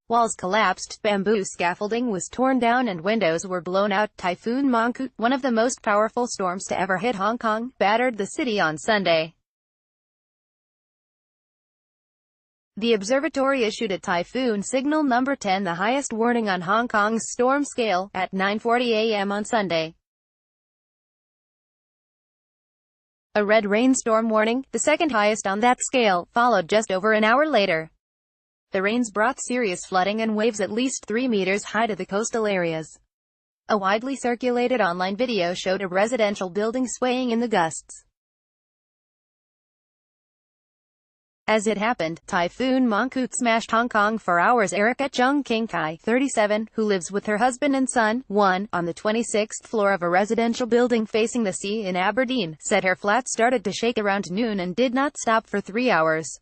Walls collapsed, bamboo scaffolding was torn down and windows were blown out. Typhoon Mangkhut, one of the most powerful storms to ever hit Hong Kong, battered the city on Sunday. The Observatory issued a typhoon signal number 10, the highest warning on Hong Kong's storm scale, at 9:40 a.m. on Sunday. A red rainstorm warning, the second highest on that scale, followed just over an hour later. The rains brought serious flooding and waves at least 3 meters high to the coastal areas. A widely circulated online video showed a residential building swaying in the gusts. As it happened, Typhoon Mangkhut smashed Hong Kong for hours. Erica Chung King Kai, 37, who lives with her husband and son, 1, on the 26th floor of a residential building facing the sea in Aberdeen, said her flat started to shake around noon and did not stop for 3 hours.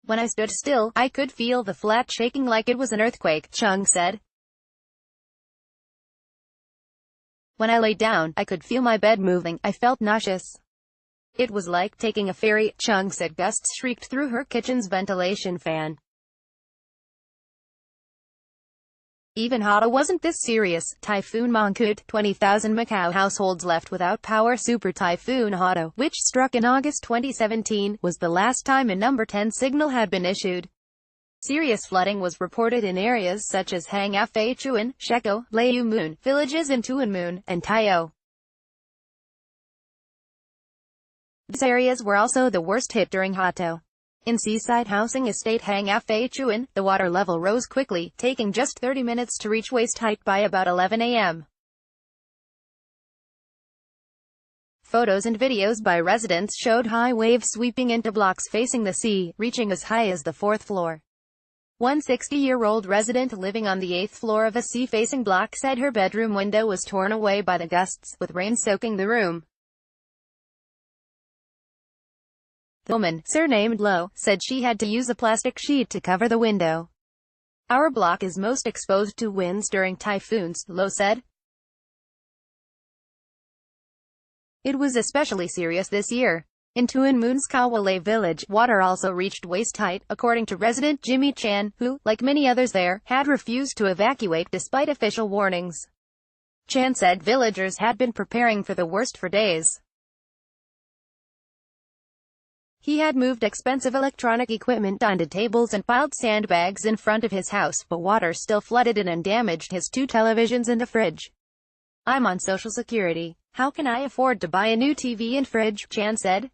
"When I stood still, I could feel the flat shaking like it was an earthquake," Chung said. "When I lay down, I could feel my bed moving. I felt nauseous. It was like taking a ferry," Chung said. Gusts shrieked through her kitchen's ventilation fan. Even Hado wasn't this serious. Typhoon Mangkhut, 20,000 Macau households left without power. Super Typhoon Hado, which struck in August 2017, was the last time a number 10 signal had been issued. Serious flooding was reported in areas such as Hang Fa Chuan, Sheko, Layu Moon, villages in Tuan Moon, and Tayo. These areas were also the worst hit during Hado. In seaside housing estate Hang Fa Chuan, the water level rose quickly, taking just 30 minutes to reach waist height by about 11 a.m. Photos and videos by residents showed high waves sweeping into blocks facing the sea, reaching as high as the 4th floor. One 60-year-old resident living on the 8th floor of a sea-facing block said her bedroom window was torn away by the gusts, with rain soaking the room. The woman, surnamed Lo, said she had to use a plastic sheet to cover the window. "Our block is most exposed to winds during typhoons," Lo said. "It was especially serious this year. In Tuan Moon's Kawalay village, water also reached waist height," according to resident Jimmy Chan, who, like many others there, had refused to evacuate despite official warnings. Chan said villagers had been preparing for the worst for days. He had moved expensive electronic equipment onto tables and piled sandbags in front of his house, but water still flooded in and damaged his 2 televisions and a fridge. "I'm on Social Security. How can I afford to buy a new TV and fridge?" Chan said.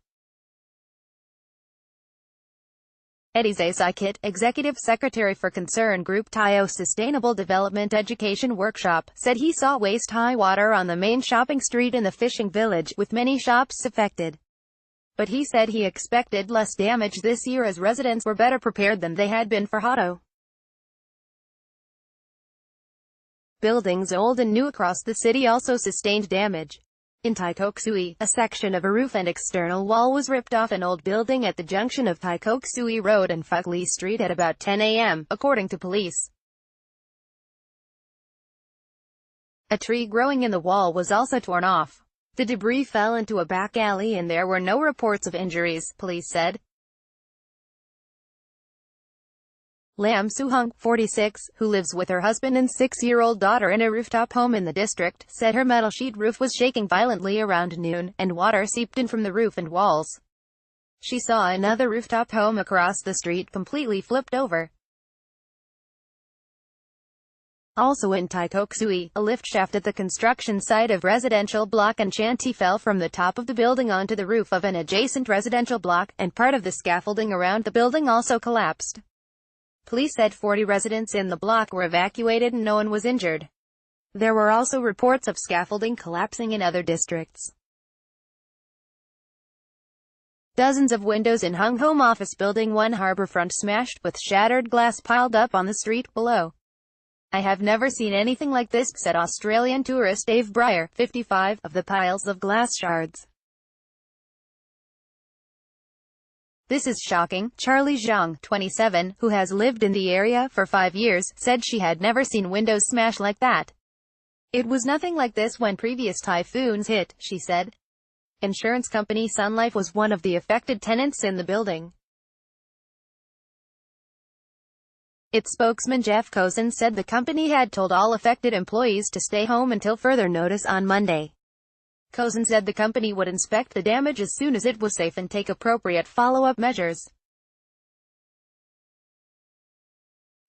Eddie Zaisakit, executive secretary for concern group Tayo Sustainable Development Education Workshop, said he saw waist-high water on the main shopping street in the fishing village, with many shops affected. But he said he expected less damage this year as residents were better prepared than they had been for Hado. Buildings old and new across the city also sustained damage. In Tai Kok Sui, a section of a roof and external wall was ripped off an old building at the junction of Tai Kok Sui Road and Phuk Lee Street at about 10 a.m., according to police. A tree growing in the wall was also torn off. The debris fell into a back alley and there were no reports of injuries, police said. Lam Soo-hung, 46, who lives with her husband and 6-year-old daughter in a rooftop home in the district, said her metal sheet roof was shaking violently around noon, and water seeped in from the roof and walls. She saw another rooftop home across the street completely flipped over. Also in Tai Kok Sui, a lift shaft at the construction site of residential block Enchanti fell from the top of the building onto the roof of an adjacent residential block, and part of the scaffolding around the building also collapsed. Police said 40 residents in the block were evacuated and no one was injured. There were also reports of scaffolding collapsing in other districts. Dozens of windows in Hung Home Office Building 1 Harbourfront smashed, with shattered glass piled up on the street below. "I have never seen anything like this," said Australian tourist Dave Breyer, 55, of the piles of glass shards. "This is shocking." Charlie Zhang, 27, who has lived in the area for 5 years, said she had never seen windows smash like that. "It was nothing like this when previous typhoons hit," she said. Insurance company Sun Life was one of the affected tenants in the building. Its spokesman Jeff Cozen said the company had told all affected employees to stay home until further notice on Monday. Cozen said the company would inspect the damage as soon as it was safe and take appropriate follow-up measures.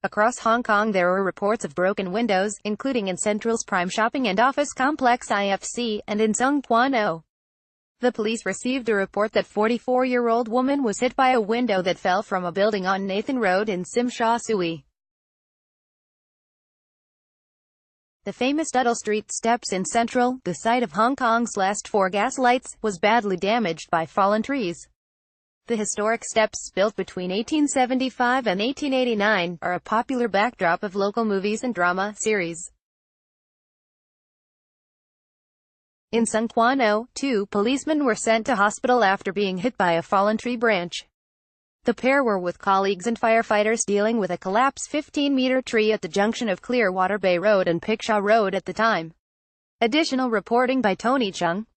Across Hong Kong there were reports of broken windows, including in Central's prime shopping and office complex IFC, and in Tsung Kwan O. The police received a report that 44-year-old woman was hit by a window that fell from a building on Nathan Road in Tsim Sha Tsui. The famous Tuttle Street steps in Central, the site of Hong Kong's last 4 gas lights, was badly damaged by fallen trees. The historic steps, built between 1875 and 1889, are a popular backdrop of local movies and drama series. In Tsung Kwan O, 2 policemen were sent to hospital after being hit by a fallen tree branch. The pair were with colleagues and firefighters dealing with a collapsed 15-meter tree at the junction of Clearwater Bay Road and Pickshaw Road at the time. Additional reporting by Tony Chung.